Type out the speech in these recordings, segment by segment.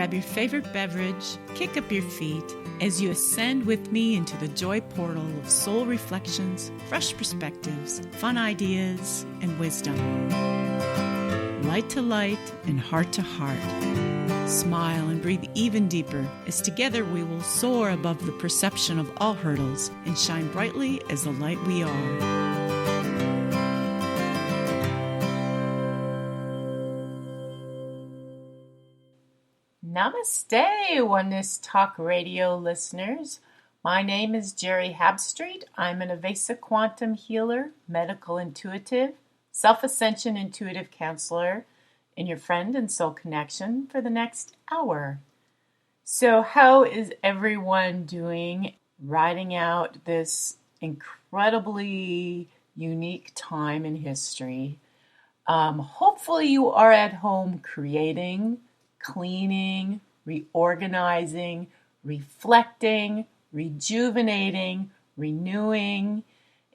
grab your favorite beverage, kick up your feet as you ascend with me into the joy portal of soul reflections, fresh perspectives, fun ideas, and wisdom. Light to light and heart to heart. Smile and breathe even deeper as together we will soar above the perception of all hurdles and shine brightly as the light we are. Namaste, Oneness Talk Radio listeners. My name is Geri Habstritt. I'm an Avesa quantum healer, medical intuitive, Self-Ascension intuitive counselor, and your friend and soul connection for the next hour. So how is everyone doing riding out this incredibly unique time in history? Hopefully you are at home creating, cleaning, reorganizing, reflecting, rejuvenating, renewing,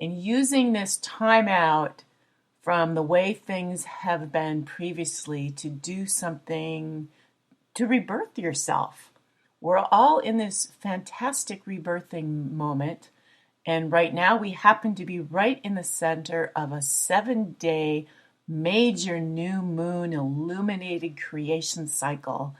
and using this time out from the way things have been previously to do something to rebirth yourself. We're all in this fantastic rebirthing moment, and right now we happen to be right in the center of a 7-day major new moon illuminated creation cycle.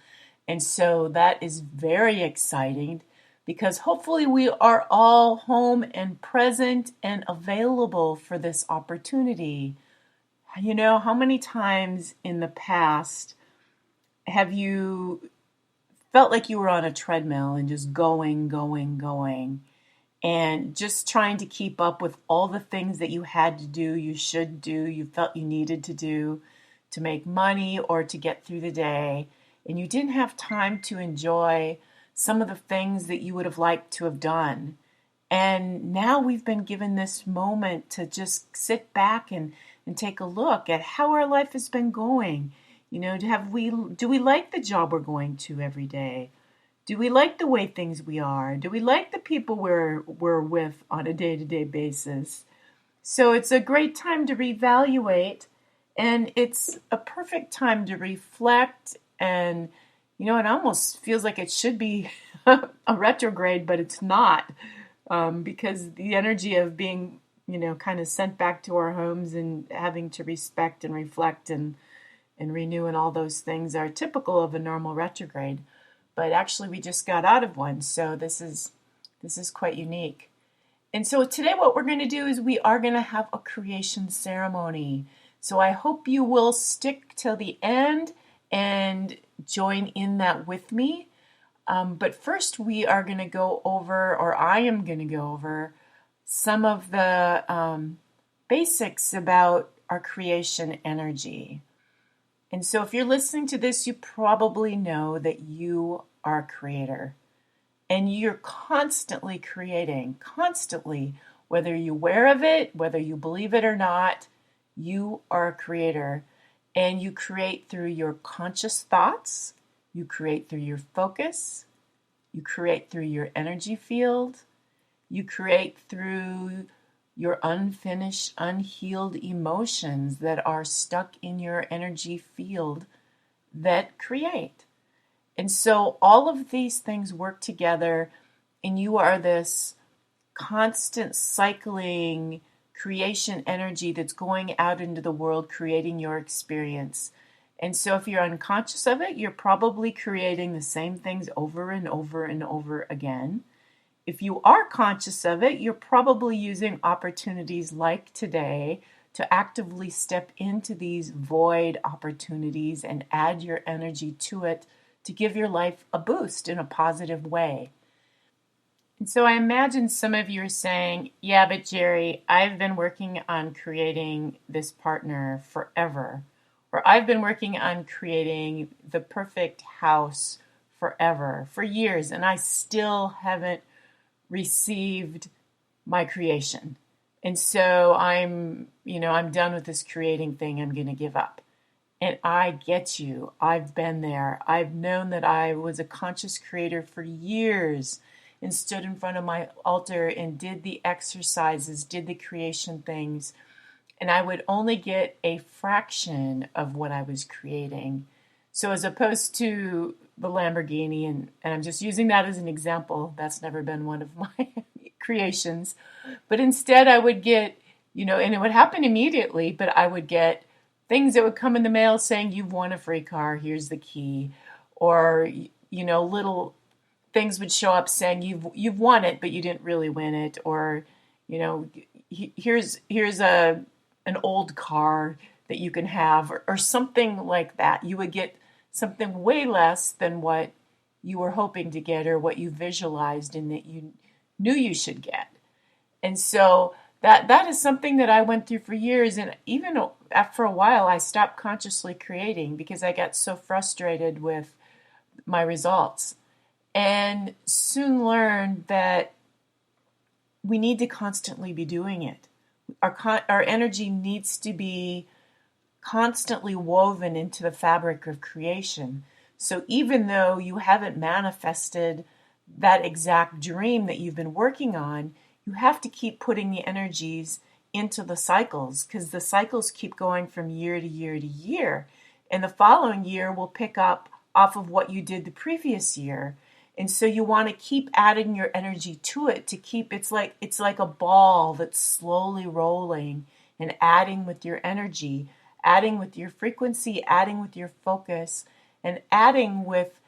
And so that is very exciting because hopefully we are all home and present and available for this opportunity. You know, how many times in the past have you felt like you were on a treadmill and just going, and just trying to keep up with all the things that you had to do, you should do, you felt you needed to do to make money or to get through the day, and you didn't have time to enjoy some of the things that you would have liked to have done. And now we've been given this moment to just sit back and take a look at how our life has been going. You know, do we like the job we're going to every day? Do we like the way things we are? Do we like the people we're with on a day-to-day basis? So it's a great time to reevaluate, and it's a perfect time to reflect. And, you know, it almost feels like it should be a retrograde, but it's not, because the energy of being, you know, kind of sent back to our homes and having to respect and reflect and renew and all those things are typical of a normal retrograde. But actually we just got out of one, so this is quite unique. And so today what we're going to do is we are going to have a creation ceremony. So I hope you will stick till the end and join in that with me. But first we are going to go over, or I am going to go over, some of the basics about our creation energy. And so if you're listening to this, you probably know that you are a creator. And you're constantly creating, constantly, whether you're aware of it, whether you believe it or not, you are a creator. And you create through your conscious thoughts, you create through your focus, you create through your energy field, you create through your unfinished, unhealed emotions that are stuck in your energy field that create. And so all of these things work together, and you are this constant cycling creation energy that's going out into the world, creating your experience. And so if you're unconscious of it, you're probably creating the same things over and over and over again. If you are conscious of it, you're probably using opportunities like today to actively step into these void opportunities and add your energy to it to give your life a boost in a positive way. And so I imagine some of you are saying, yeah, but Geri, I've been working on creating this partner forever. Or I've been working on creating the perfect house forever, for years, and I still haven't received my creation. And so I'm done with this creating thing. I'm going to give up. And I get you. I've been there. I've known that I was a conscious creator for years and stood in front of my altar and did the exercises, did the creation things. And I would only get a fraction of what I was creating. So as opposed to the Lamborghini, and I'm just using that as an example. That's never been one of my creations. But instead, I would get, and it would happen immediately, but I would get things that would come in the mail saying, "You've won a free car, here's the key." Or, little things would show up saying, "You've won it, but you didn't really win it." Or, here's an old car that you can have, or something like that. You would get something way less than what you were hoping to get or what you visualized and that you knew you should get. And so that is something that I went through for years. And even after a while, I stopped consciously creating because I got so frustrated with my results, and soon learned that we need to constantly be doing it. Our energy needs to be constantly woven into the fabric of creation. So even though you haven't manifested that exact dream that you've been working on, you have to keep putting the energies into the cycles, because the cycles keep going from year to year to year. And the following year will pick up off of what you did the previous year. And so you want to keep adding your energy to it to keep it's like a ball that's slowly rolling and adding with your energy, adding with your frequency, adding with your focus, and adding with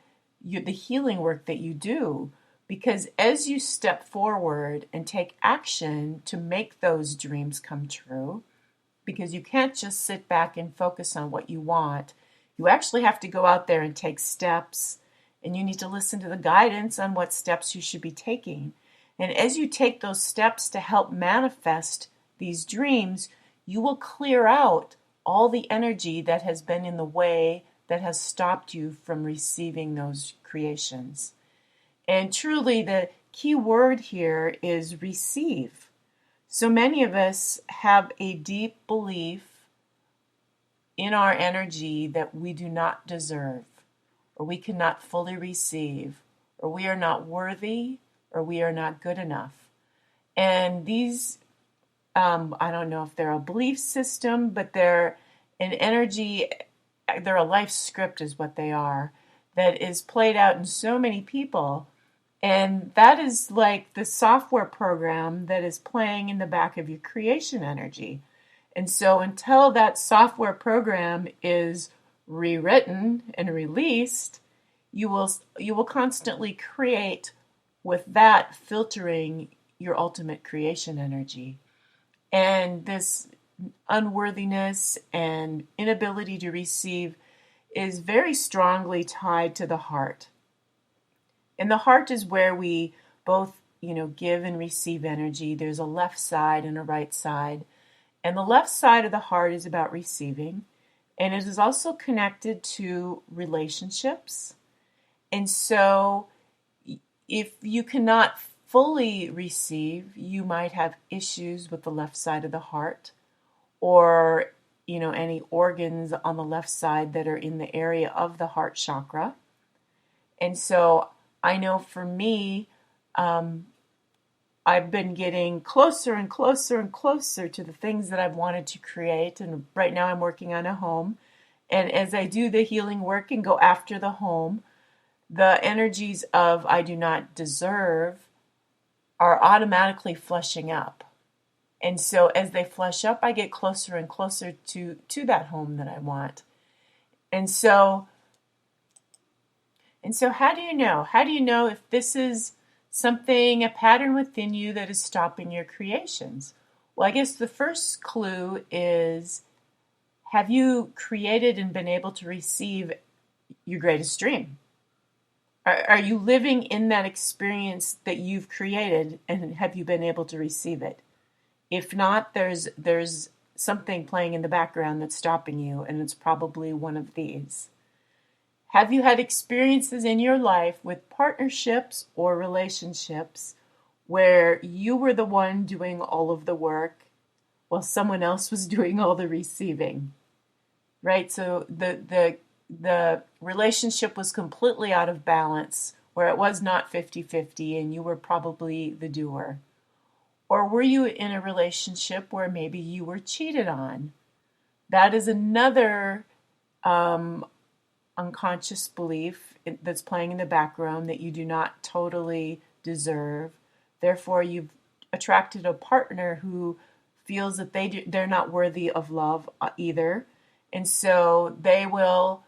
the healing work that you do. Because as you step forward and take action to make those dreams come true, because you can't just sit back and focus on what you want, you actually have to go out there and take steps, and you need to listen to the guidance on what steps you should be taking. And as you take those steps to help manifest these dreams, you will clear out all the energy that has been in the way, that has stopped you from receiving those creations. And truly, the key word here is receive. So many of us have a deep belief in our energy that we do not deserve, or we cannot fully receive, or we are not worthy, or we are not good enough. And these, I don't know if they're a belief system, but they're an energy, they're a life script is what they are, that is played out in so many people. And that is like the software program that is playing in the back of your creation energy. And so until that software program is rewritten and released, you will constantly create with that filtering your ultimate creation energy. And this unworthiness and inability to receive is very strongly tied to the heart. And the heart is where we both, give and receive energy. There's a left side and a right side. And the left side of the heart is about receiving. And it is also connected to relationships. And so if you cannot fully receive, you might have issues with the left side of the heart, or, any organs on the left side that are in the area of the heart chakra. And so I know for me, I've been getting closer and closer and closer to the things that I've wanted to create. And right now I'm working on a home. And as I do the healing work and go after the home, the energies of I do not deserve are automatically flushing up. And so as they flush up, I get closer and closer to that home that I want. And so how do you know? How do you know if this is something, a pattern within you that is stopping your creations? Well, I guess the first clue is, have you created and been able to receive your greatest dream? Are you living in that experience that you've created, and have you been able to receive it? If not, there's something playing in the background that's stopping you, and it's probably one of these. Have you had experiences in your life with partnerships or relationships where you were the one doing all of the work while someone else was doing all the receiving? Right? So the relationship was completely out of balance, where it was not 50-50 and you were probably the doer. Or were you in a relationship where maybe you were cheated on? That is another unconscious belief that's playing in the background that you do not totally deserve. Therefore, you've attracted a partner who feels that they're not worthy of love either. And so they will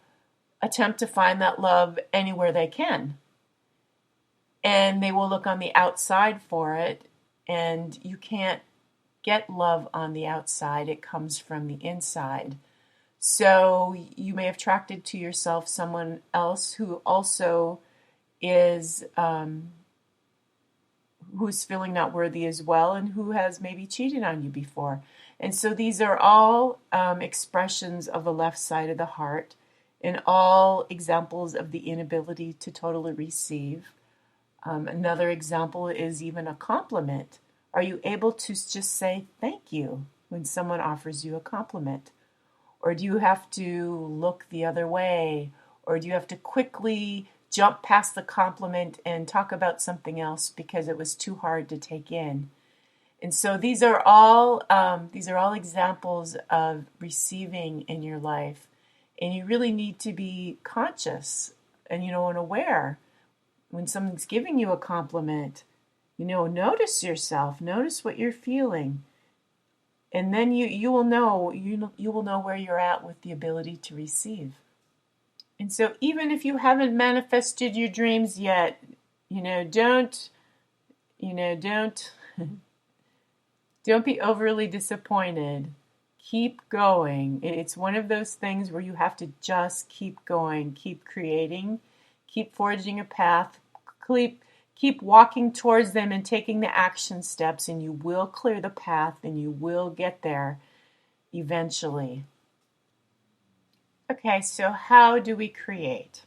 attempt to find that love anywhere they can. And they will look on the outside for it. And you can't get love on the outside. It comes from the inside. So you may have attracted to yourself someone else who also is who's feeling not worthy as well, and who has maybe cheated on you before. And so these are all expressions of the left side of the heart, and all examples of the inability to totally receive. Another example is even a compliment. Are you able to just say thank you when someone offers you a compliment? Or do you have to look the other way? Or do you have to quickly jump past the compliment and talk about something else because it was too hard to take in? And so these are all examples of receiving in your life. And you really need to be conscious and aware when someone's giving you a compliment. Notice yourself, notice what you're feeling. And then you will know where you're at with the ability to receive. And so even if you haven't manifested your dreams yet, don't don't be overly disappointed. Keep going. It's one of those things where you have to just keep going, keep creating, keep forging a path, keep walking towards them and taking the action steps, and you will clear the path and you will get there eventually. Okay, so how do we create?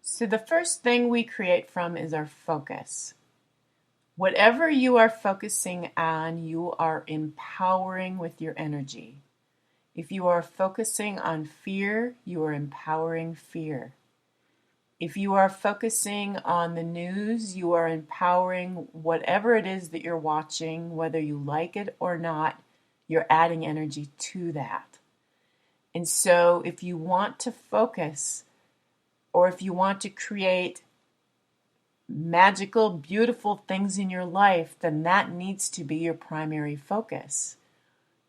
So the first thing we create from is our focus. Whatever you are focusing on, you are empowering with your energy. If you are focusing on fear, you are empowering fear. If you are focusing on the news, you are empowering whatever it is that you're watching, whether you like it or not, you're adding energy to that. And so if you want to focus, or if you want to create magical, beautiful things in your life, then that needs to be your primary focus.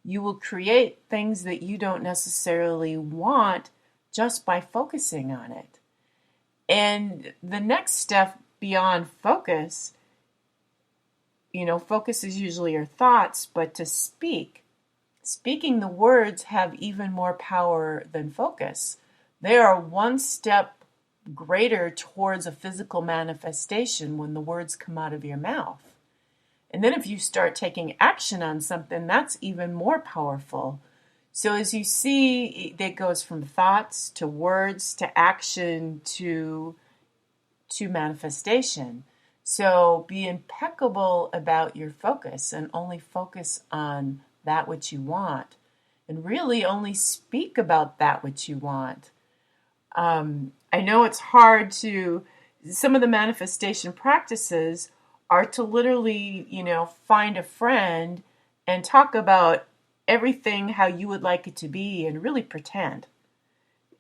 You will create things that you don't necessarily want just by focusing on it. And the next step beyond focus, focus is usually your thoughts, but to speaking the words have even more power than focus. They are one step greater towards a physical manifestation when the words come out of your mouth. And then if you start taking action on something, that's even more powerful. So as you see, it goes from thoughts to words to action to manifestation. So be impeccable about your focus and only focus on that which you want. And really only speak about that which you want. I know it's hard some of the manifestation practices are to literally, find a friend and talk about everything how you would like it to be and really pretend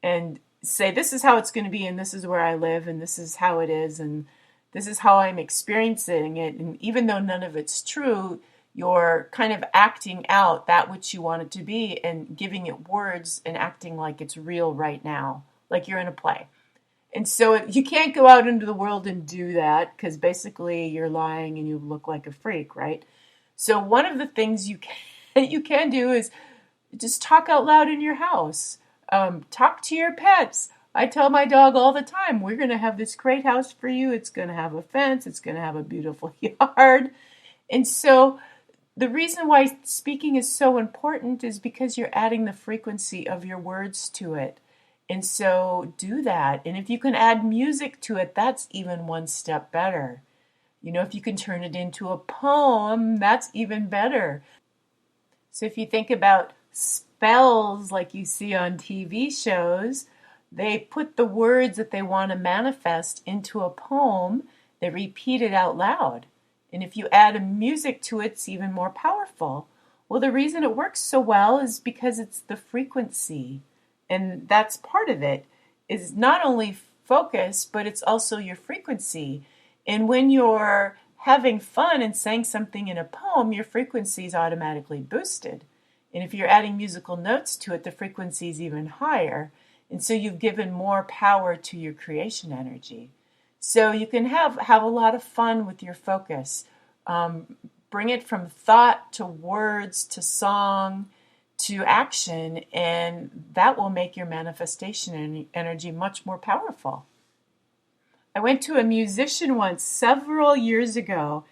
and say, this is how it's going to be and this is where I live and this is how it is and this is how I'm experiencing it. And even though none of it's true, you're kind of acting out that which you want it to be and giving it words and acting like it's real right now, like you're in a play. And so you can't go out into the world and do that because basically you're lying and you look like a freak, right? So one of the things you can do is just talk out loud in your house. Talk to your pets. I tell my dog all the time, we're going to have this great house for you. It's going to have a fence. It's going to have a beautiful yard. And so the reason why speaking is so important is because you're adding the frequency of your words to it. And so do that. And if you can add music to it, that's even one step better. If you can turn it into a poem, that's even better. So if you think about spells like you see on TV shows, they put the words that they want to manifest into a poem. They repeat it out loud. And if you add a music to it, it's even more powerful. Well, the reason it works so well is because it's the frequency. And that's part of it. is not only focus, but it's also your frequency. And when you're having fun and saying something in a poem, your frequency is automatically boosted. And if you're adding musical notes to it, the frequency is even higher. And so you've given more power to your creation energy. So you can have a lot of fun with your focus. Bring it from thought to words to song to action, and that will make your manifestation energy much more powerful. I went to a musician once several years ago,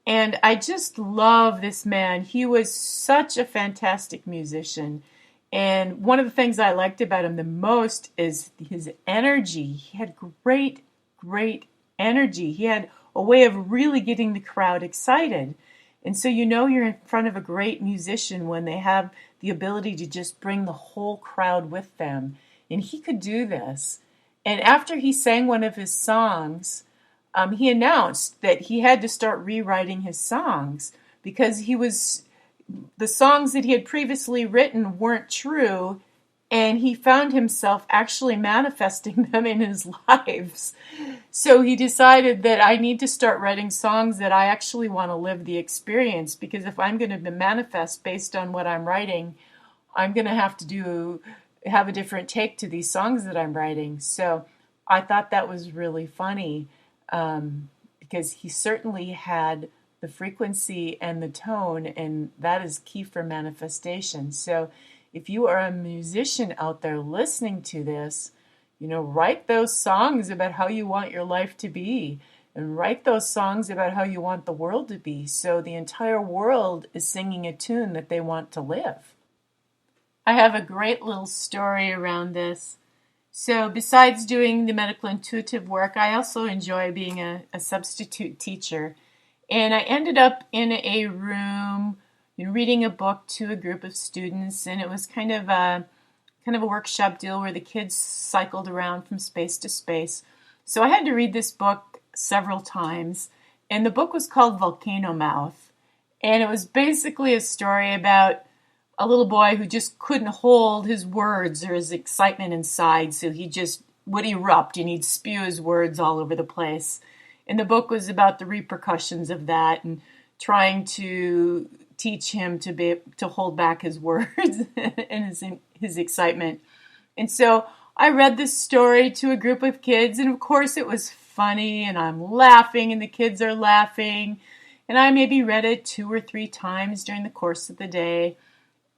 and I just love this man. He was such a fantastic musician. And one of the things I liked about him the most is his energy. He had great, great energy. He had a way of really getting the crowd excited. And so you're in front of a great musician when they have the ability to just bring the whole crowd with them. And he could do this. And after he sang one of his songs, he announced that he had to start rewriting his songs because the songs that he had previously written weren't true, and he found himself actually manifesting them in his lives. So he decided that I need to start writing songs that I actually want to live the experience, because if I'm going to manifest based on what I'm writing, I'm going to have to have a different take to these songs that I'm writing. So I thought that was really funny, because he certainly had the frequency and the tone, and that is key for manifestation. So if you are a musician out there listening to this, write those songs about how you want your life to be, and write those songs about how you want the world to be, so the entire world is singing a tune that they want to live. I have a great little story around this. So besides doing the medical intuitive work, I also enjoy being a substitute teacher. And I ended up in a room reading a book to a group of students, and it was kind of a workshop deal where the kids cycled around from space to space. So I had to read this book several times, and the book was called Volcano Mouth. And it was basically a story about a little boy who just couldn't hold his words or his excitement inside, so he just would erupt and he'd spew his words all over the place. And the book was about the repercussions of that and trying to teach him to hold back his words and his excitement. And so I read this story to a group of kids, and of course it was funny, and I'm laughing and the kids are laughing. And I maybe read it 2 or 3 times during the course of the day.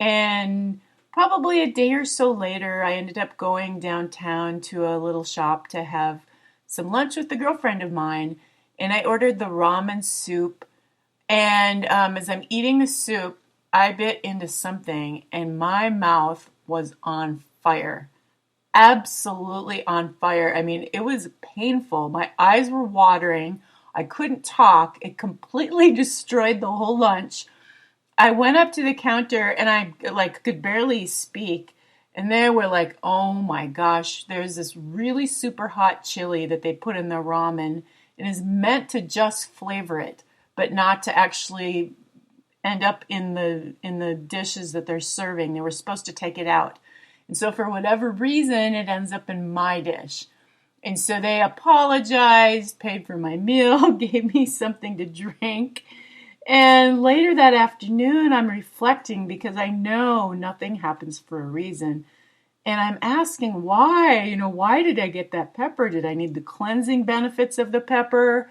And probably a day or so later, I ended up going downtown to a little shop to have some lunch with a girlfriend of mine. And I ordered the ramen soup. And as I'm eating the soup, I bit into something, and my mouth was on fire. Absolutely on fire. I mean, it was painful. My eyes were watering. I couldn't talk. It completely destroyed the whole lunch. I went up to the counter and I could barely speak. And they were like, oh my gosh, there's this really super hot chili that they put in the ramen. It is meant to just flavor it, but not to actually end up in the dishes that they're serving. They were supposed to take it out. And so for whatever reason, it ends up in my dish. And so they apologized, paid for my meal, gave me something to drink. And later that afternoon, I'm reflecting because I know nothing happens for a reason. And I'm asking why, why did I get that pepper? Did I need the cleansing benefits of the pepper?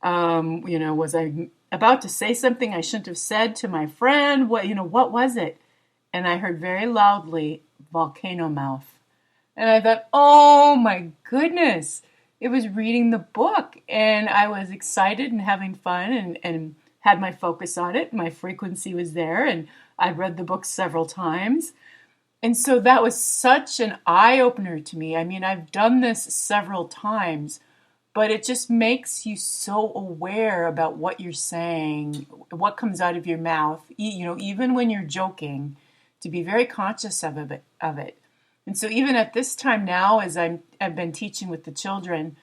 Was I about to say something I shouldn't have said to my friend? What was it? And I heard very loudly, volcano mouth. And I thought, oh my goodness, it was reading the book. And I was excited and having fun and had my focus on it. My frequency was there, and I'd read the book several times. And so that was such an eye-opener to me. I mean, I've done this several times, but it just makes you so aware about what you're saying, what comes out of your mouth, even when you're joking, to be very conscious of it. And so even at this time now, as I've been teaching with the children,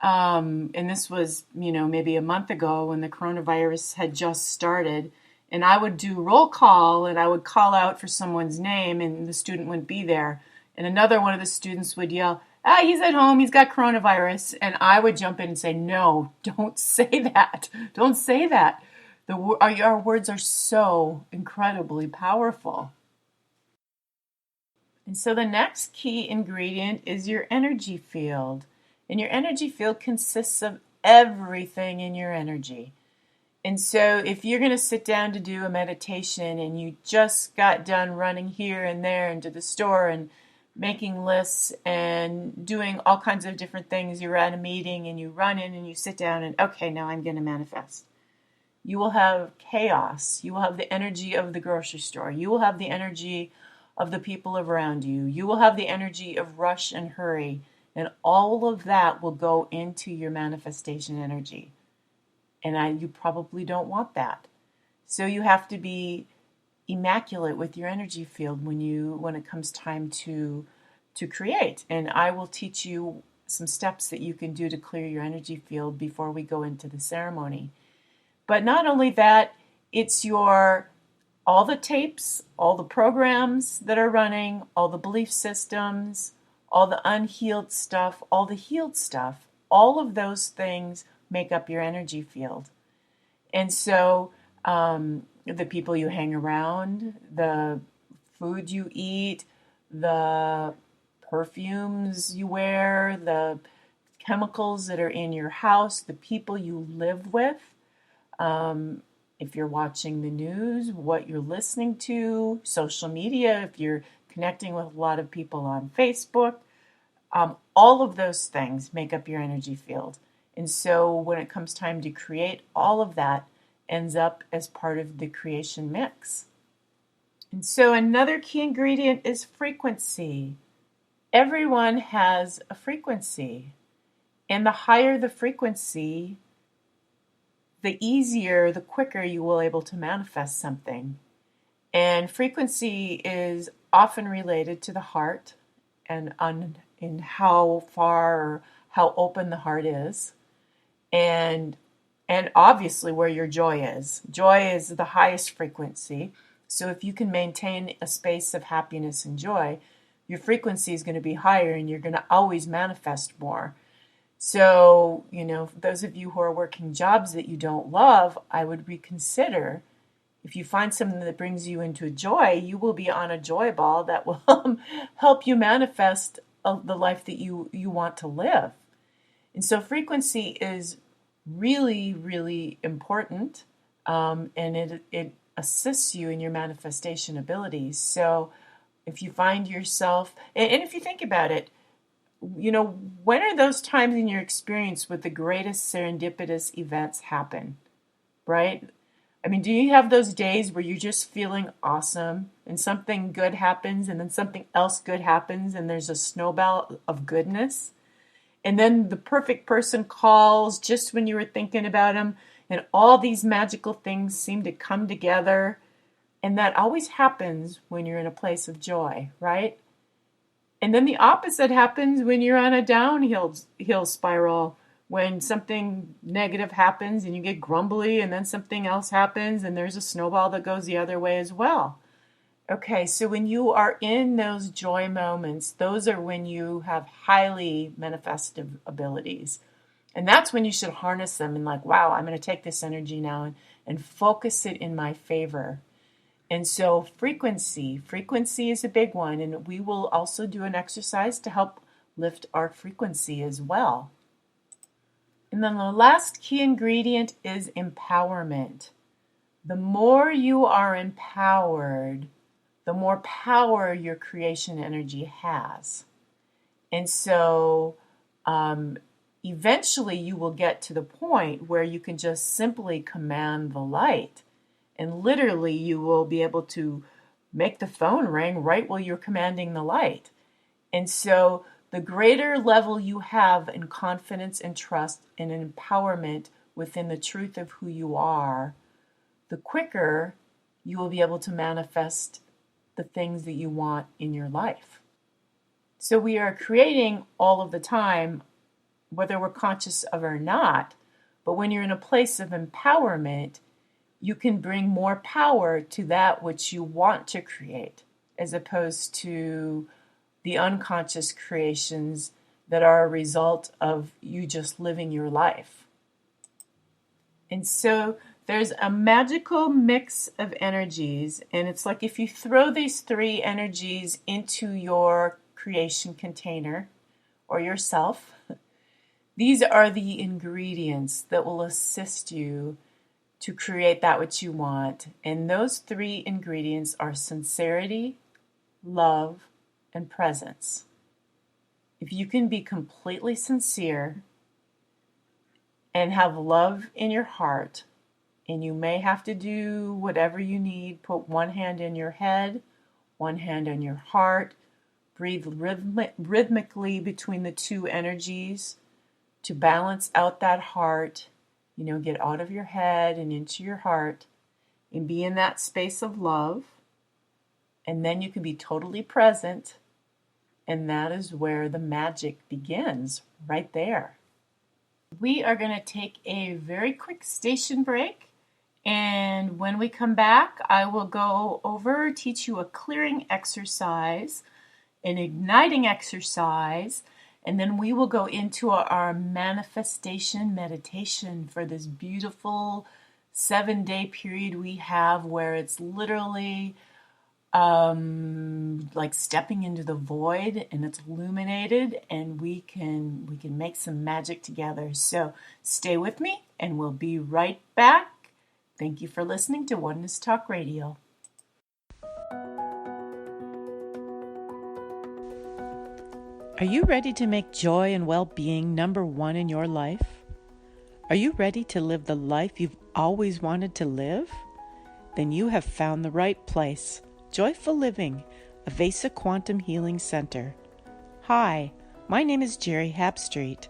and this was, maybe a month ago when the coronavirus had just started, and I would do roll call and I would call out for someone's name and the student wouldn't be there. And another one of the students would yell, he's at home, he's got coronavirus. And I would jump in and say, no, don't say that. Don't say that. Our words are so incredibly powerful. And so the next key ingredient is your energy field. And your energy field consists of everything in your energy. And so if you're going to sit down to do a meditation and you just got done running here and there and to the store and making lists and doing all kinds of different things, you're at a meeting and you run in and you sit down and, okay, now I'm going to manifest. You will have chaos. You will have the energy of the grocery store. You will have the energy of the people around you. You will have the energy of rush and hurry. And all of that will go into your manifestation energy. And you probably don't want that. So you have to be immaculate with your energy field when it comes time to create. And I will teach you some steps that you can do to clear your energy field before we go into the ceremony. But not only that, it's all the tapes, all the programs that are running, all the belief systems, all the unhealed stuff, all the healed stuff, all of those things make up your energy field. And so the people you hang around, the food you eat, the perfumes you wear, the chemicals that are in your house, the people you live with, if you're watching the news, what you're listening to, social media, if you're connecting with a lot of people on Facebook, all of those things make up your energy field. And so when it comes time to create, all of that ends up as part of the creation mix. And so another key ingredient is frequency. Everyone has a frequency. And the higher the frequency, the easier, the quicker you will be able to manifest something. And frequency is often related to the heart and in how far or how open the heart is. And obviously where your joy is. Joy is the highest frequency. So if you can maintain a space of happiness and joy, your frequency is going to be higher and you're going to always manifest more. So, those of you who are working jobs that you don't love, I would reconsider. If you find something that brings you into joy, you will be on a joy ball that will help you manifest the life that you want to live. And so frequency is really, really important, and it assists you in your manifestation abilities. So if you find yourself, and if you think about it, when are those times in your experience with the greatest serendipitous events happen, right? I mean, do you have those days where you're just feeling awesome and something good happens and then something else good happens and there's a snowball of goodness? And then the perfect person calls just when you were thinking about them and all these magical things seem to come together. And that always happens when you're in a place of joy, right? And then the opposite happens when you're on a downhill spiral, when something negative happens and you get grumbly and then something else happens and there's a snowball that goes the other way as well. Okay, so when you are in those joy moments, those are when you have highly manifestive abilities. And that's when you should harness them and wow, I'm going to take this energy now and focus it in my favor. And so frequency is a big one, and we will also do an exercise to help lift our frequency as well. And then the last key ingredient is empowerment. The more you are empowered, the more power your creation energy has. And so eventually you will get to the point where you can just simply command the light. And literally, you will be able to make the phone ring right while you're commanding the light. And so the greater level you have in confidence and trust and empowerment within the truth of who you are, the quicker you will be able to manifest the things that you want in your life. So we are creating all of the time, whether we're conscious of it or not. But when you're in a place of empowerment, you can bring more power to that which you want to create, as opposed to the unconscious creations that are a result of you just living your life. And so there's a magical mix of energies, and it's like if you throw these three energies into your creation container or yourself, these are the ingredients that will assist you to create that which you want. And those three ingredients are sincerity, love, and presence. If you can be completely sincere and have love in your heart, and you may have to do whatever you need, put one hand in your head, one hand on your heart, breathe rhythmically between the two energies to balance out that heart, get out of your head and into your heart and be in that space of love. And then you can be totally present. And that is where the magic begins, right there. We are going to take a very quick station break. And when we come back, I will go over, teach you a clearing exercise, an igniting exercise, and then we will go into our manifestation meditation for this beautiful 7-day period we have where it's literally like stepping into the void, and it's illuminated, and we can make some magic together. So stay with me, and we'll be right back. Thank you for listening to Oneness Talk Radio. Are you ready to make joy and well-being number one in your life? Are you ready to live the life you've always wanted to live? Then you have found the right place. Joyful Living, a Vesa Quantum Healing Center. Hi, my name is Geri Habstritt,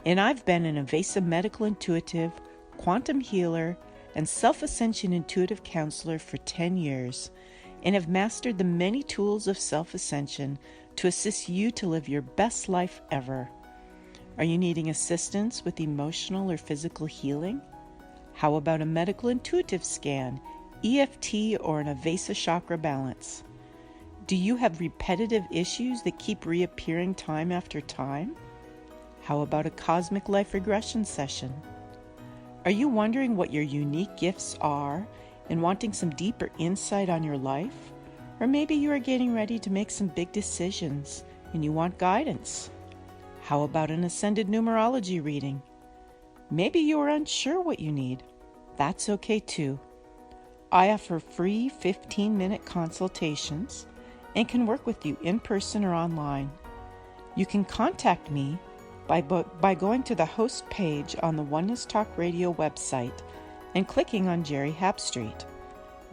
and I've been an Vesa medical intuitive, quantum healer, and Self-Ascension intuitive counselor for 10 years, and have mastered the many tools of Self-Ascension to assist you to live your best life ever. Are you needing assistance with emotional or physical healing? How about a medical intuitive scan, EFT, or an Avesa chakra balance? Do you have repetitive issues that keep reappearing time after time? How about a cosmic life regression session? Are you wondering what your unique gifts are and wanting some deeper insight on your life? Or maybe you are getting ready to make some big decisions and you want guidance. How about an ascended numerology reading? Maybe you are unsure what you need. That's okay too. I offer free 15-minute consultations and can work with you in person or online. You can contact me by going to the host page on the Oneness Talk Radio website and clicking on Geri Habstritt.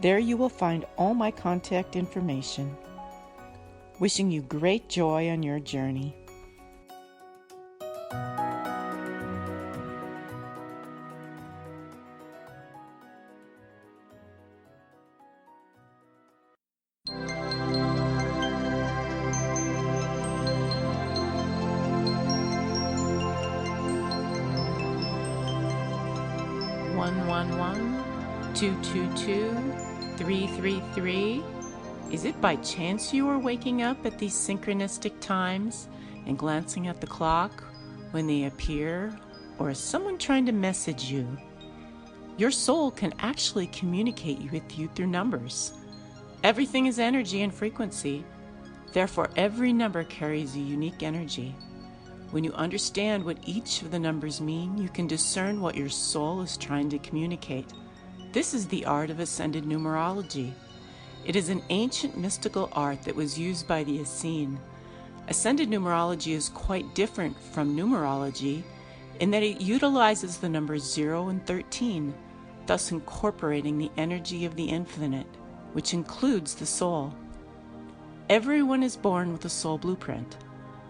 There you will find all my contact information. Wishing you great joy on your journey. One, 222 333. Is it by chance you are waking up at these synchronistic times and glancing at the clock when they appear, or is someone trying to message you? Your soul can actually communicate with you through numbers. Everything is energy and frequency. Therefore, every number carries a unique energy. When you understand what each of the numbers mean, you can discern what your soul is trying to communicate. This is the art of ascended numerology. It is an ancient mystical art that was used by the Essene. Ascended numerology is quite different from numerology in that it utilizes the numbers 0 and 13, thus incorporating the energy of the infinite, which includes the soul. Everyone is born with a soul blueprint.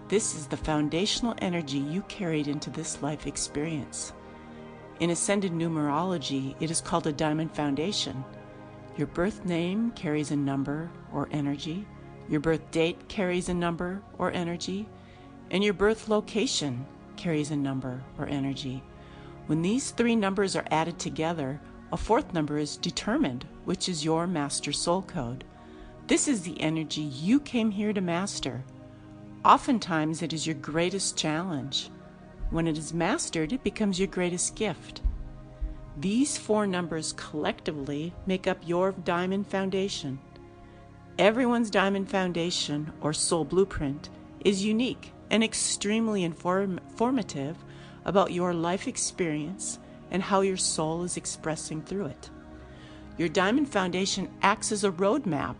This is the foundational energy you carried into this life experience. In ascended numerology, it is called a diamond foundation. Your birth name carries a number or energy, your birth date carries a number or energy, and your birth location carries a number or energy. When these three numbers are added together, a fourth number is determined, which is your master soul code. This is the energy you came here to master. Oftentimes, it is your greatest challenge. When it is mastered, it becomes your greatest gift. These 4 numbers collectively make up your diamond foundation. Everyone's diamond foundation, or soul blueprint, is unique and extremely informative about your life experience and how your soul is expressing through it. Your diamond foundation acts as a roadmap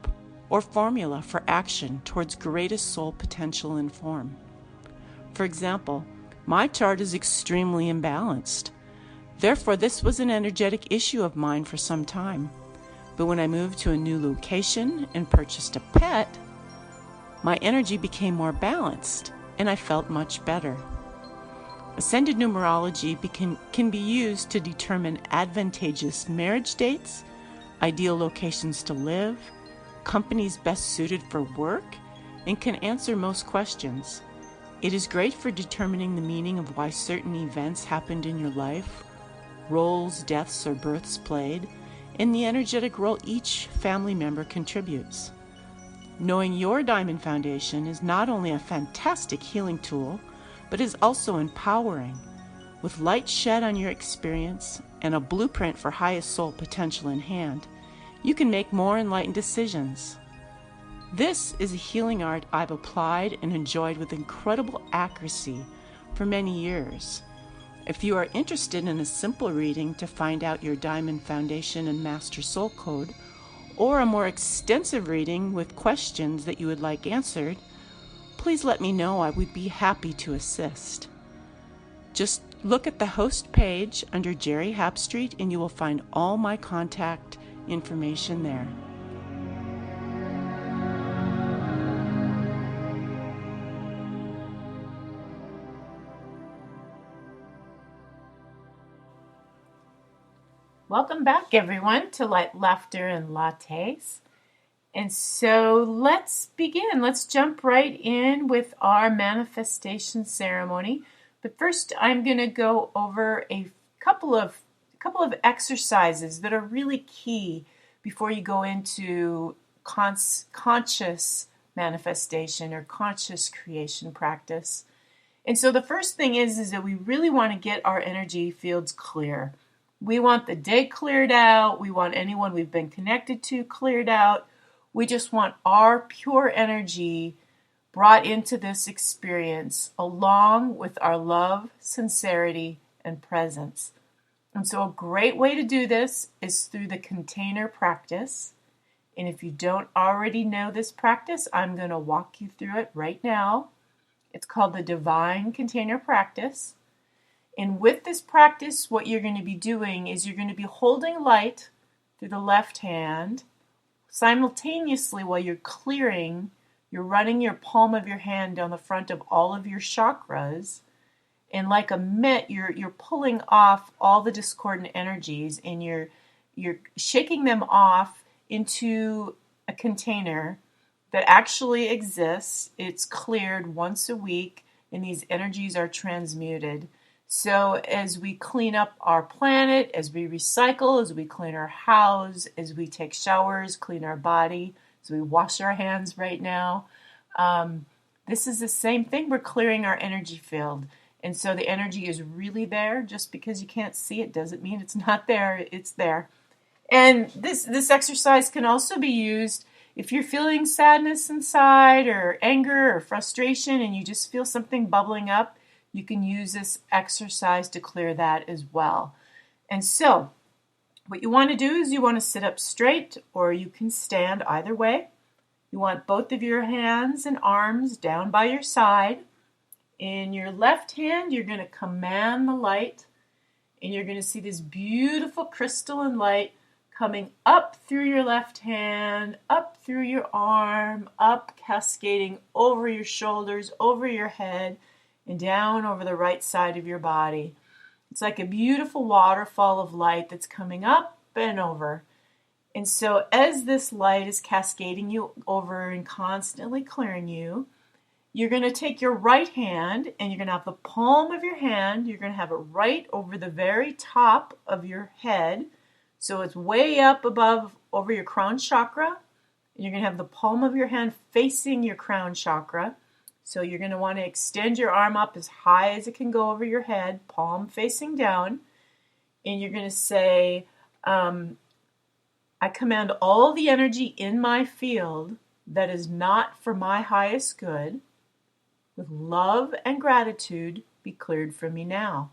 or formula for action towards greatest soul potential and form. For example, my chart is extremely imbalanced. Therefore, this was an energetic issue of mine for some time. But when I moved to a new location and purchased a pet, my energy became more balanced and I felt much better. Ascended numerology can be used to determine advantageous marriage dates, ideal locations to live, companies best suited for work, and can answer most questions. It is great for determining the meaning of why certain events happened in your life, roles, deaths, or births played, and the energetic role each family member contributes. Knowing your diamond foundation is not only a fantastic healing tool, but is also empowering. With light shed on your experience and a blueprint for highest soul potential in hand, you can make more enlightened decisions. This is a healing art I've applied and enjoyed with incredible accuracy for many years. If you are interested in a simple reading to find out your diamond foundation and master soul code, or a more extensive reading with questions that you would like answered, please let me know. I would be happy to assist. Just look at the host page under Geri Habstritt and you will find all my contact information there. Welcome back, everyone, to Light, Laughter, and Lattes. And so let's begin. Let's jump right in with our manifestation ceremony. But first, I'm going to go over a couple of exercises that are really key before you go into conscious manifestation or conscious creation practice. And so the first thing is that we really want to get our energy fields clear. We want the day cleared out. We want anyone we've been connected to cleared out. We just want our pure energy brought into this experience along with our love, sincerity, and presence. And so a great way to do this is through the container practice. And if you don't already know this practice, I'm going to walk you through it right now. It's called the Divine Container Practice. And with this practice, what you're going to be doing is you're going to be holding light through the left hand. Simultaneously, while you're clearing, you're running your palm of your hand down the front of all of your chakras. And like a mitt, you're pulling off all the discordant energies and you're shaking them off into a container that actually exists. It's cleared once a week and these energies are transmuted. So as we clean up our planet, as we recycle, as we clean our house, as we take showers, clean our body, as we wash our hands right now, this is the same thing. We're clearing our energy field. And so the energy is really there. Just because you can't see it doesn't mean it's not there. It's there. And this exercise can also be used if you're feeling sadness inside or anger or frustration and you just feel something bubbling up. You can use this exercise to clear that as well. And so what you want to do is you want to sit up straight or you can stand either way. You want both of your hands and arms down by your side. In your left hand, you're going to command the light and you're going to see this beautiful crystalline light coming up through your left hand, up through your arm, up cascading over your shoulders, over your head, and down over the right side of your body. It's like a beautiful waterfall of light that's coming up and over. And so as this light is cascading you over and constantly clearing you, you're going to take your right hand and you're going to have the palm of your hand, you're going to have it right over the very top of your head. So it's way up above over your crown chakra. And you're going to have the palm of your hand facing your crown chakra. So you're going to want to extend your arm up as high as it can go over your head, palm facing down. And you're going to say, I command all the energy in my field that is not for my highest good, with love and gratitude, be cleared from me now.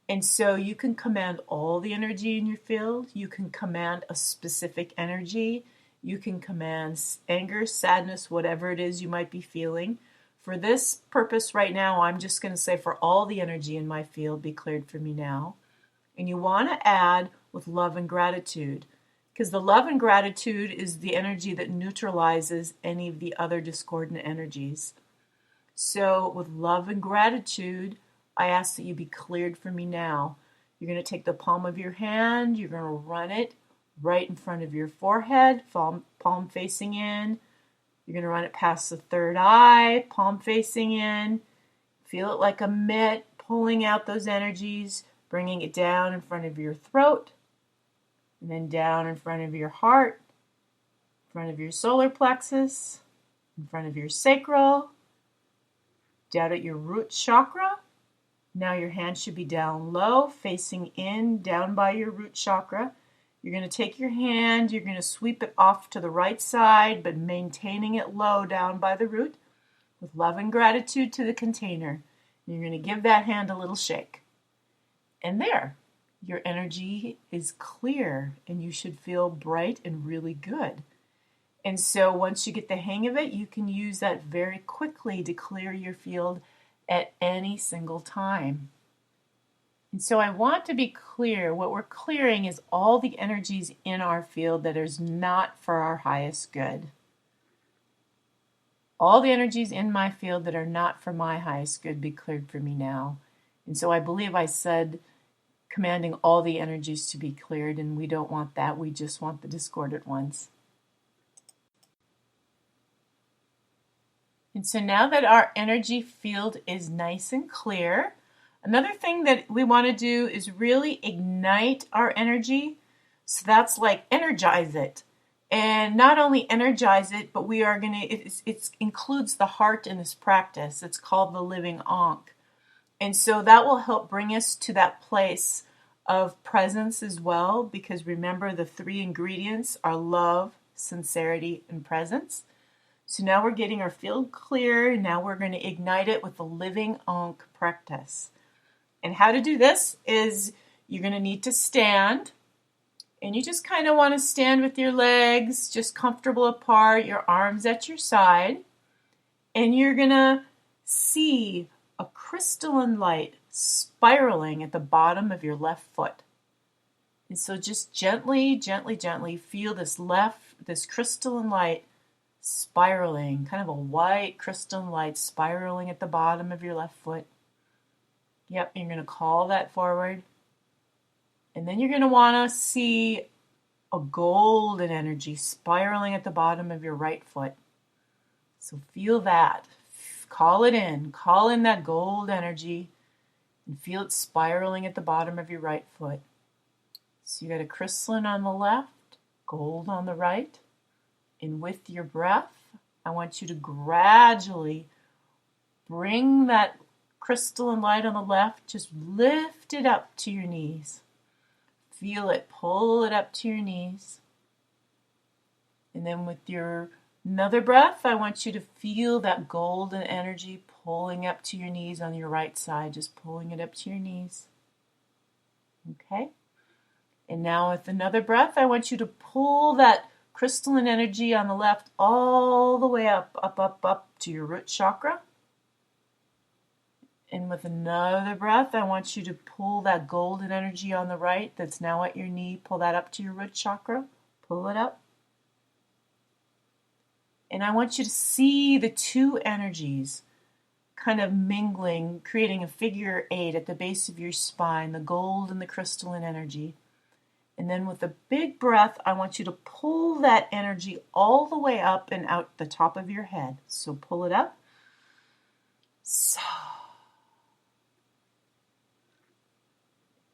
And so you can command all the energy in your field. You can command a specific energy. You can command anger, sadness, whatever it is you might be feeling. For this purpose right now, I'm just going to say for all the energy in my field, be cleared for me now. And you want to add with love and gratitude, because the love and gratitude is the energy that neutralizes any of the other discordant energies. So with love and gratitude, I ask that you be cleared for me now. You're going to take the palm of your hand, you're going to run it right in front of your forehead, palm facing in. You're going to run it past the third eye, palm facing in. Feel it like a mitt, pulling out those energies, bringing it down in front of your throat, and then down in front of your heart, in front of your solar plexus, in front of your sacral, down at your root chakra. Now your hand should be down low, facing in, down by your root chakra. You're going to take your hand, you're going to sweep it off to the right side, but maintaining it low down by the root, with love and gratitude to the container. You're going to give that hand a little shake. And there, your energy is clear, and you should feel bright and really good. And so once you get the hang of it, you can use that very quickly to clear your field at any single time. And so I want to be clear, what we're clearing is all the energies in our field that is not for our highest good. All the energies in my field that are not for my highest good be cleared for me now. And so I believe I said commanding all the energies to be cleared, and we don't want that. We just want the discordant ones. And so now that our energy field is nice and clear, another thing that we want to do is really ignite our energy. So that's like energize it. And not only energize it, but we are going to, it includes the heart in this practice. It's called the living Ankh. And so that will help bring us to that place of presence as well, because remember the three ingredients are love, sincerity, and presence. So now we're getting our field clear, and now we're going to ignite it with the living Ankh practice. And how to do this is you're going to need to stand, and you just kind of want to stand with your legs just comfortable apart, your arms at your side, and you're going to see a crystalline light spiraling at the bottom of your left foot. And so just gently, gently, gently feel this crystalline light spiraling, kind of a white crystalline light spiraling at the bottom of your left foot. Yep, you're going to call that forward. And then you're going to want to see a golden energy spiraling at the bottom of your right foot. So feel that. Call it in. Call in that gold energy and feel it spiraling at the bottom of your right foot. So you got a crystalline on the left, gold on the right. And with your breath, I want you to gradually bring that crystalline light on the left, just lift it up to your knees. Feel it, pull it up to your knees. And then with your another breath, I want you to feel that golden energy pulling up to your knees on your right side, just pulling it up to your knees. Okay? And now with another breath, I want you to pull that crystalline energy on the left all the way up, up, up, up to your root chakra. And with another breath, I want you to pull that golden energy on the right that's now at your knee, pull that up to your root chakra, pull it up. And I want you to see the two energies kind of mingling, creating a figure 8 at the base of your spine, the gold and the crystalline energy. And then with a big breath, I want you to pull that energy all the way up and out the top of your head. So pull it up.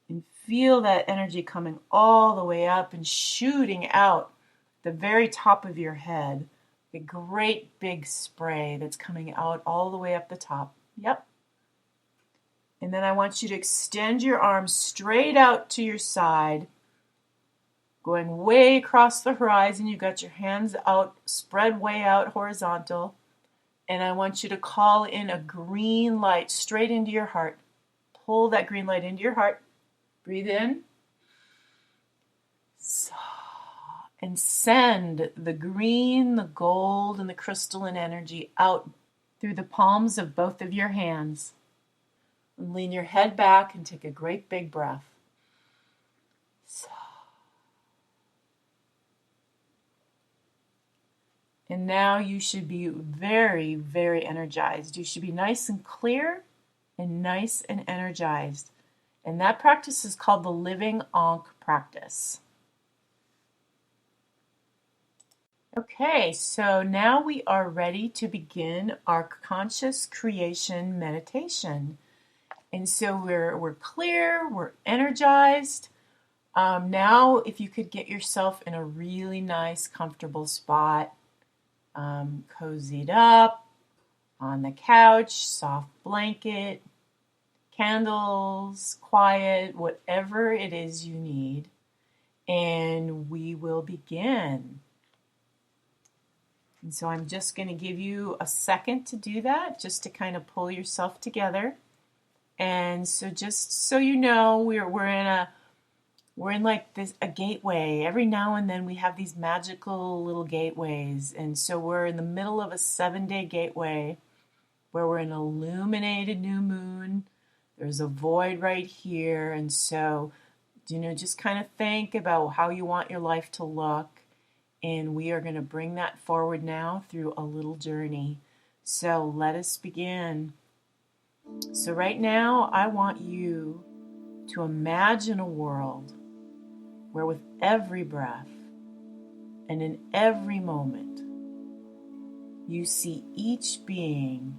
And feel that energy coming all the way up and shooting out the very top of your head, The great big spray that's coming out all the way up the top. Yep. And then I want you to extend your arms straight out to your side, going way across the horizon. You've got your hands out, spread way out horizontal. And I want you to call in a green light straight into your heart. Pull that green light into your heart. Breathe in. And send the green, the gold, and the crystalline energy out through the palms of both of your hands. And lean your head back and take a great big breath. And now you should be very, very energized. You should be nice and clear and nice and energized. And that practice is called the Living Ankh practice. Okay, so now we are ready to begin our conscious creation meditation. And so we're clear, we're energized. Now, if you could get yourself in a really nice, comfortable spot, cozied up on the couch, soft blanket, candles, quiet, whatever it is you need, and we will begin. And so I'm just going to give you a second to do that, just to kind of pull yourself together. And so just so you know, we're in like this a gateway. Every now and then we have these magical little gateways. And so we're in the middle of a 7-day gateway where we're in an illuminated new moon. There's a void right here. And so, just kind of think about how you want your life to look. And we are going to bring that forward now through a little journey. So let us begin. So right now, I want you to imagine a world where with every breath and in every moment, you see each being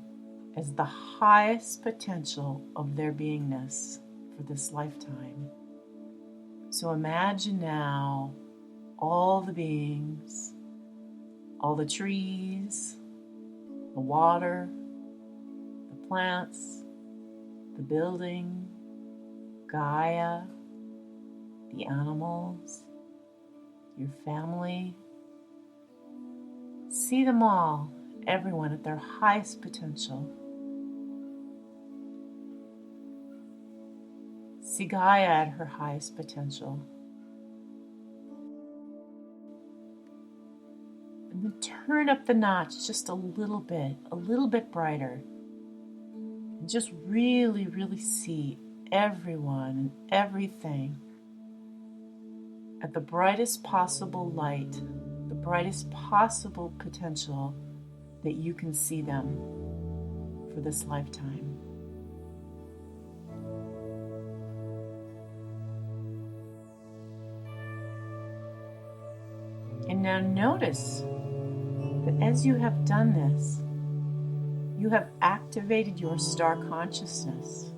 as the highest potential of their beingness for this lifetime. So imagine now all the beings, all the trees, the water, the plants, the building, Gaia, the animals, your family. See them all, everyone at their highest potential. See Gaia at her highest potential. And then turn up the notch just a little bit brighter. And just really, really see everyone and everything at the brightest possible light, the brightest possible potential that you can see them for this lifetime. And now notice that as you have done this, you have activated your star consciousness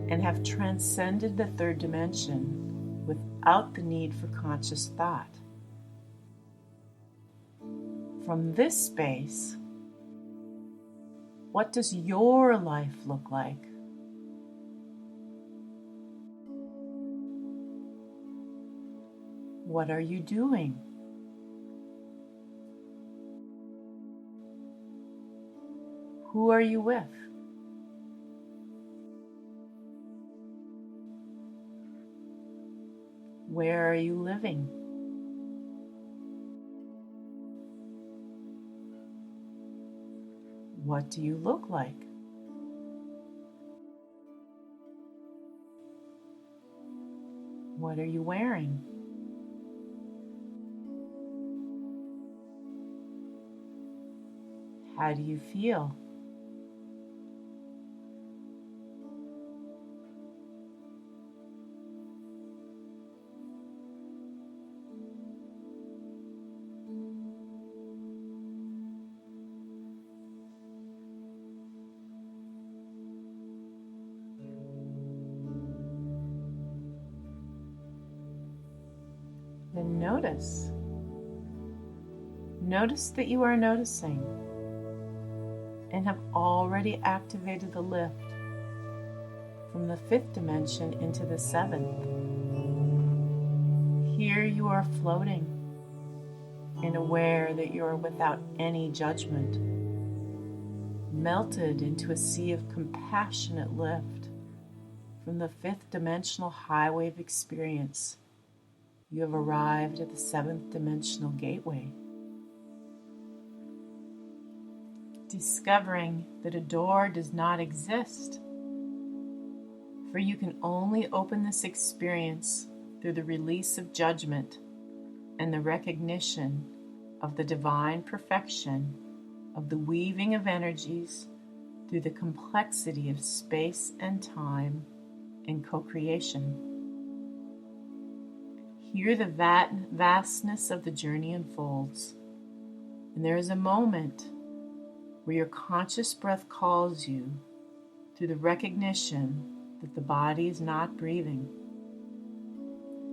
and have transcended the third dimension without the need for conscious thought. From this space, what does your life look like? What are you doing? Who are you with? Where are you living? What do you look like? What are you wearing? How do you feel? Then notice Notice that you are noticing and have already activated the lift from the 5th dimension into the 7th. Here you are floating and aware that you are without any judgment, melted into a sea of compassionate lift from the 5th dimensional highway of experience. You have arrived at the 7th dimensional gateway, discovering that a door does not exist, for you can only open this experience through the release of judgment and the recognition of the divine perfection of the weaving of energies through the complexity of space and time and co-creation. Here the vastness of the journey unfolds, and there is a moment where your conscious breath calls you through the recognition that the body is not breathing.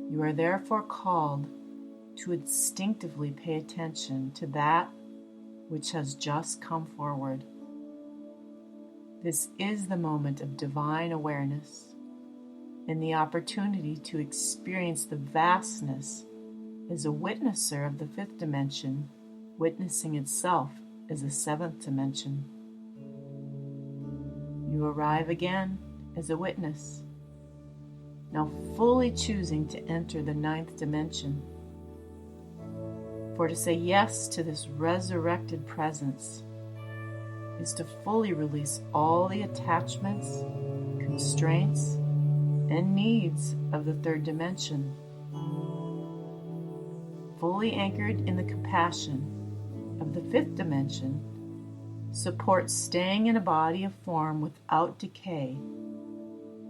You are therefore called to instinctively pay attention to that which has just come forward. This is the moment of divine awareness and the opportunity to experience the vastness as a witnesser of the 5th dimension, witnessing itself as a 7th dimension. You arrive again as a witness, now fully choosing to enter the 9th dimension. For to say yes to this resurrected presence is to fully release all the attachments, constraints, and needs of the 3rd dimension. Fully anchored in the compassion of the 5th dimension supports staying in a body of form without decay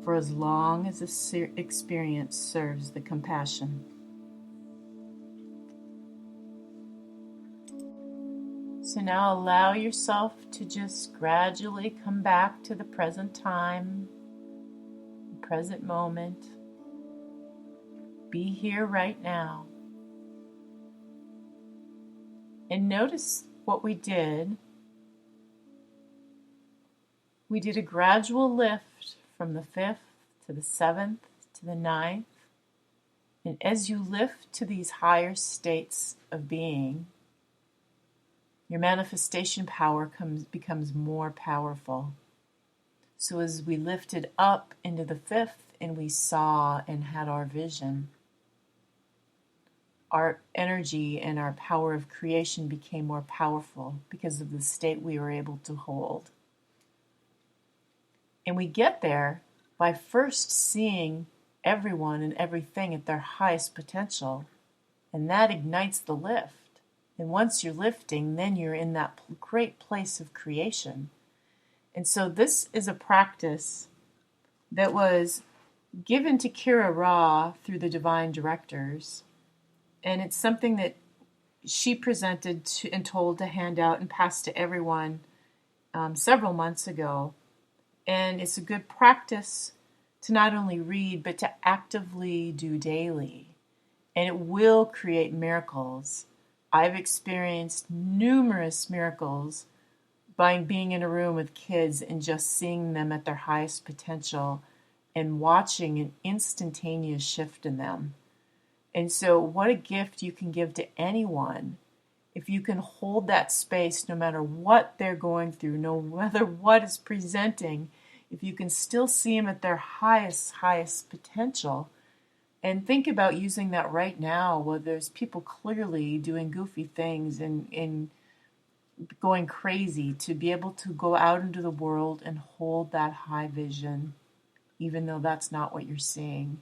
for as long as the experience serves the compassion. So now allow yourself to just gradually come back to the present time, the present moment. Be here right now. And notice what we did. We did a gradual lift from the 5th to the 7th to the 9th. And as you lift to these higher states of being, your manifestation power becomes more powerful. So as we lifted up into the 5th and we saw and had our vision, our energy and our power of creation became more powerful because of the state we were able to hold. And we get there by first seeing everyone and everything at their highest potential, and that ignites the lift. And once you're lifting, then you're in that great place of creation. And so this is a practice that was given to Kira Ra through the divine directors. And it's something that she presented and told to hand out and pass to everyone several months ago. And it's a good practice to not only read, but to actively do daily. And it will create miracles. I've experienced numerous miracles by being in a room with kids and just seeing them at their highest potential and watching an instantaneous shift in them. And so what a gift you can give to anyone if you can hold that space no matter what they're going through, no matter what is presenting, if you can still see them at their highest potential. And think about using that right now where there's people clearly doing goofy things and going crazy, to be able to go out into the world and hold that high vision, even though that's not what you're seeing.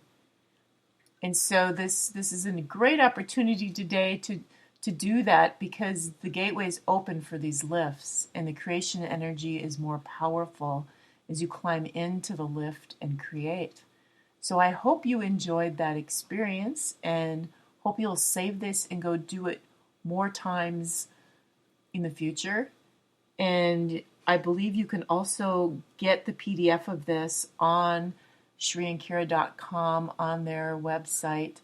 And so this is a great opportunity today to do that, because the gateway is open for these lifts and the creation energy is more powerful as you climb into the lift and create. So I hope you enjoyed that experience and hope you'll save this and go do it more times in the future. And I believe you can also get the PDF of this on ShriandKira.com on their website.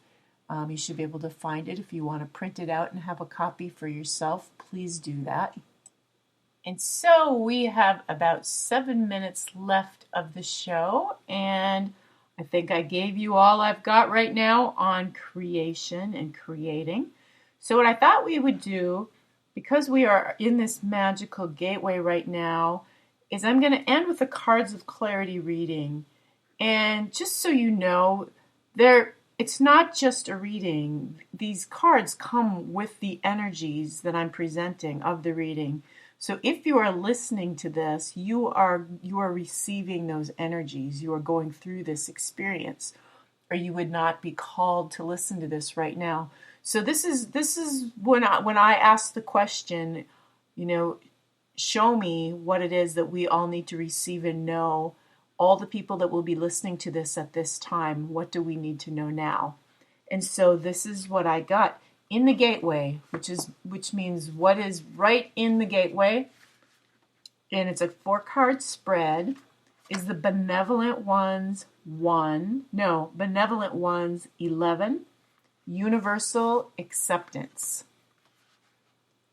You should be able to find it. If you want to print it out and have a copy for yourself, please do that. And so we have about 7 minutes left of the show, and I think I gave you all I've got right now on creation and creating. So what I thought we would do, because we are in this magical gateway right now, is I'm going to end with the cards of clarity reading. And just so you know, it's not just a reading. These cards come with the energies that I'm presenting of the reading. So if you are listening to this, you are receiving those energies. You are going through this experience, or you would not be called to listen to this right now. So this is when I ask the question, show me what it is that we all need to receive and know. All the people that will be listening to this at this time, what do we need to know now? And so this is what I got. In the gateway, which means what is right in the gateway, and it's a 4-card spread, is the Benevolent Ones 11, Universal Acceptance.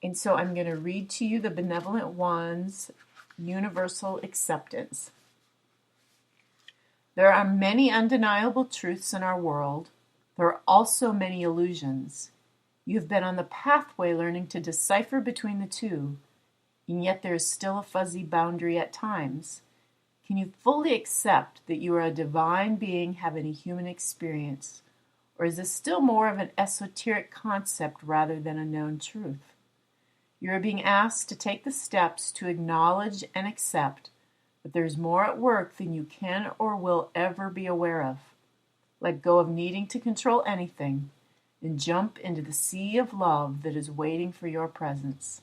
And so I'm going to read to you the Benevolent Ones, Universal Acceptance. There are many undeniable truths in our world. There are also many illusions. You have been on the pathway learning to decipher between the two, and yet there is still a fuzzy boundary at times. Can you fully accept that you are a divine being having a human experience, or is this still more of an esoteric concept rather than a known truth? You are being asked to take the steps to acknowledge and accept that there is more at work than you can or will ever be aware of. Let go of needing to control anything, and jump into the sea of love that is waiting for your presence.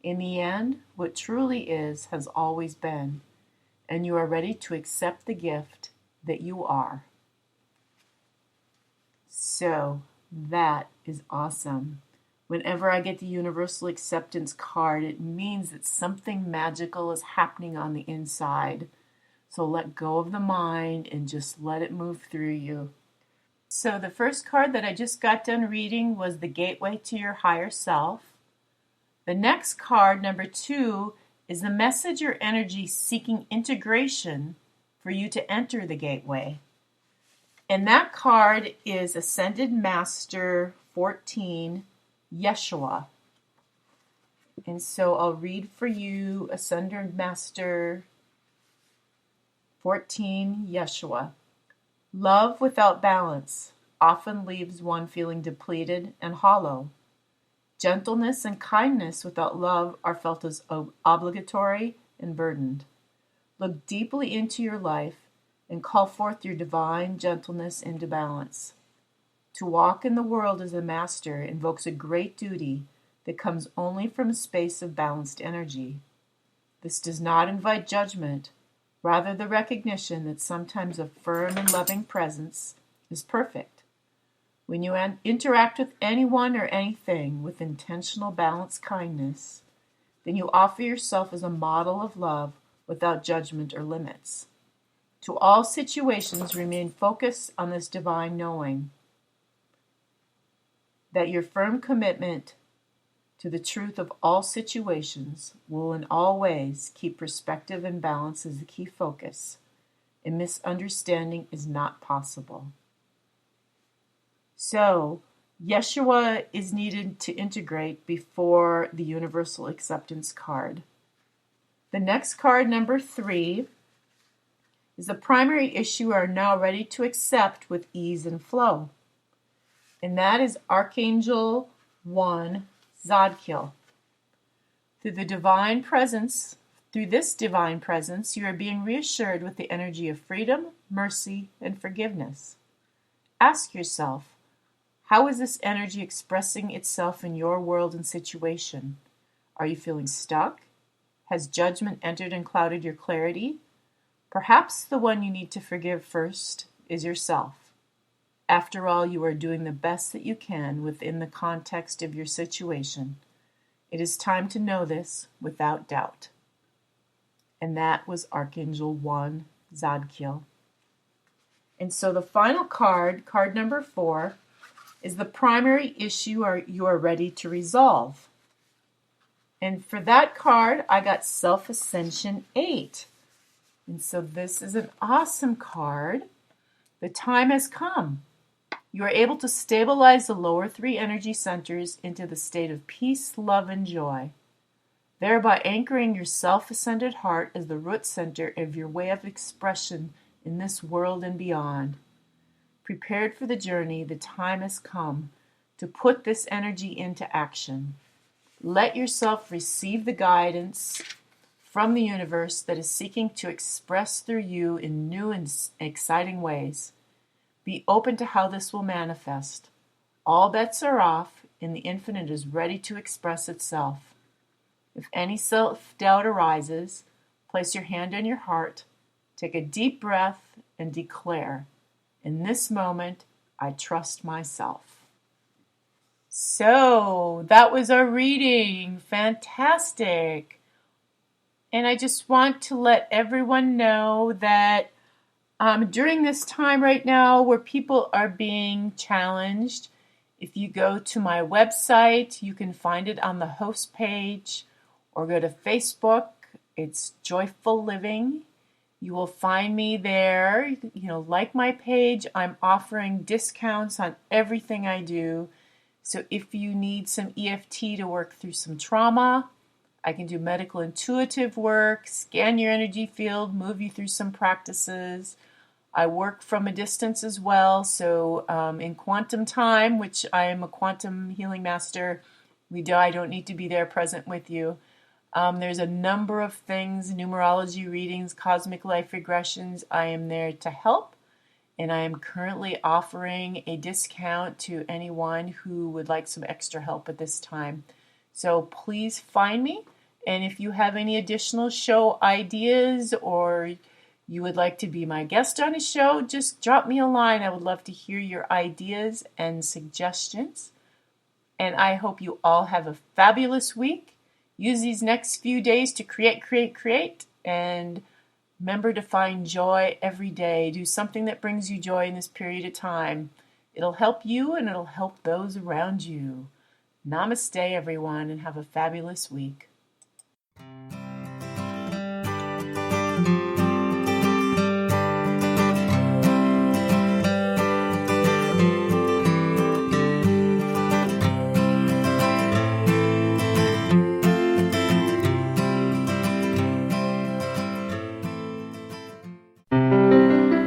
In the end, what truly is has always been, and you are ready to accept the gift that you are. So, that is awesome. Whenever I get the Universal Acceptance card, it means that something magical is happening on the inside. So let go of the mind and just let it move through you. So the first card that I just got done reading was the Gateway to Your Higher Self. The next card, number 2, is the message or energy seeking integration for you to enter the gateway. And that card is Ascended Master 14, Yeshua. And so I'll read for you Ascended Master 14, Yeshua. Love without balance often leaves one feeling depleted and hollow. Gentleness and kindness without love are felt as obligatory and burdened. Look deeply into your life and call forth your divine gentleness into balance. To walk in the world as a master invokes a great duty that comes only from a space of balanced energy. This does not invite judgment, rather the recognition that sometimes a firm and loving presence is perfect. When you interact with anyone or anything with intentional balanced kindness, then you offer yourself as a model of love without judgment or limits. To all situations, remain focused on this divine knowing that your firm commitment to the truth of all situations will in all ways keep perspective and balance as the key focus, and misunderstanding is not possible. So, Yeshua is needed to integrate before the Universal Acceptance card. The next card, number 3, is the primary issue you are now ready to accept with ease and flow. And that is Archangel 1, Zadkiel. Through this divine presence, you are being reassured with the energy of freedom, mercy, and forgiveness. Ask yourself, how is this energy expressing itself in your world and situation? Are you feeling stuck? Has judgment entered and clouded your clarity? Perhaps the one you need to forgive first is yourself. After all, you are doing the best that you can within the context of your situation. It is time to know this without doubt. And that was Archangel 1, Zadkiel. And so the final card, card number 4, is the primary issue you are ready to resolve? And for that card, I got Self-Ascension 8. And so this is an awesome card. The time has come. You are able to stabilize the lower 3 energy centers into the state of peace, love, and joy, thereby anchoring your self-ascended heart as the root center of your way of expression in this world and beyond. Prepared for the journey, the time has come to put this energy into action. Let yourself receive the guidance from the universe that is seeking to express through you in new and exciting ways. Be open to how this will manifest. All bets are off, and the infinite is ready to express itself. If any self-doubt arises, place your hand on your heart, take a deep breath, and declare, in this moment, I trust myself. So, that was our reading. Fantastic. And I just want to let everyone know that during this time right now where people are being challenged, if you go to my website, you can find it on the host page, or go to Facebook. It's Joyful Living. You will find me there. Like my page, I'm offering discounts on everything I do. So if you need some EFT to work through some trauma, I can do medical intuitive work, scan your energy field, move you through some practices. I work from a distance as well. So in quantum time, which I am a quantum healing master, I don't need to be there present with you. There's a number of things, numerology readings, cosmic life regressions. I am there to help. And I am currently offering a discount to anyone who would like some extra help at this time. So please find me. And if you have any additional show ideas, or you would like to be my guest on a show, just drop me a line. I would love to hear your ideas and suggestions. And I hope you all have a fabulous week. Use these next few days to create. And remember to find joy every day. Do something that brings you joy in this period of time. It'll help you and it'll help those around you. Namaste, everyone, and have a fabulous week.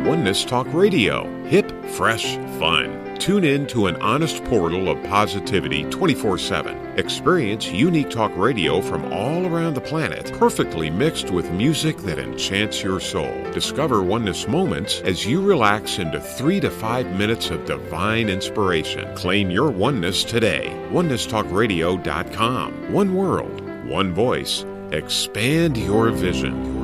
Oneness Talk Radio. Hip, fresh, fun. Tune in to an honest portal of positivity 24/7. Experience unique talk radio from all around the planet, perfectly mixed with music that enchants your soul. Discover Oneness moments as you relax into 3 to 5 minutes of divine inspiration. Claim your oneness today. OnenessTalkRadio.com. One world, one voice. Expand your vision.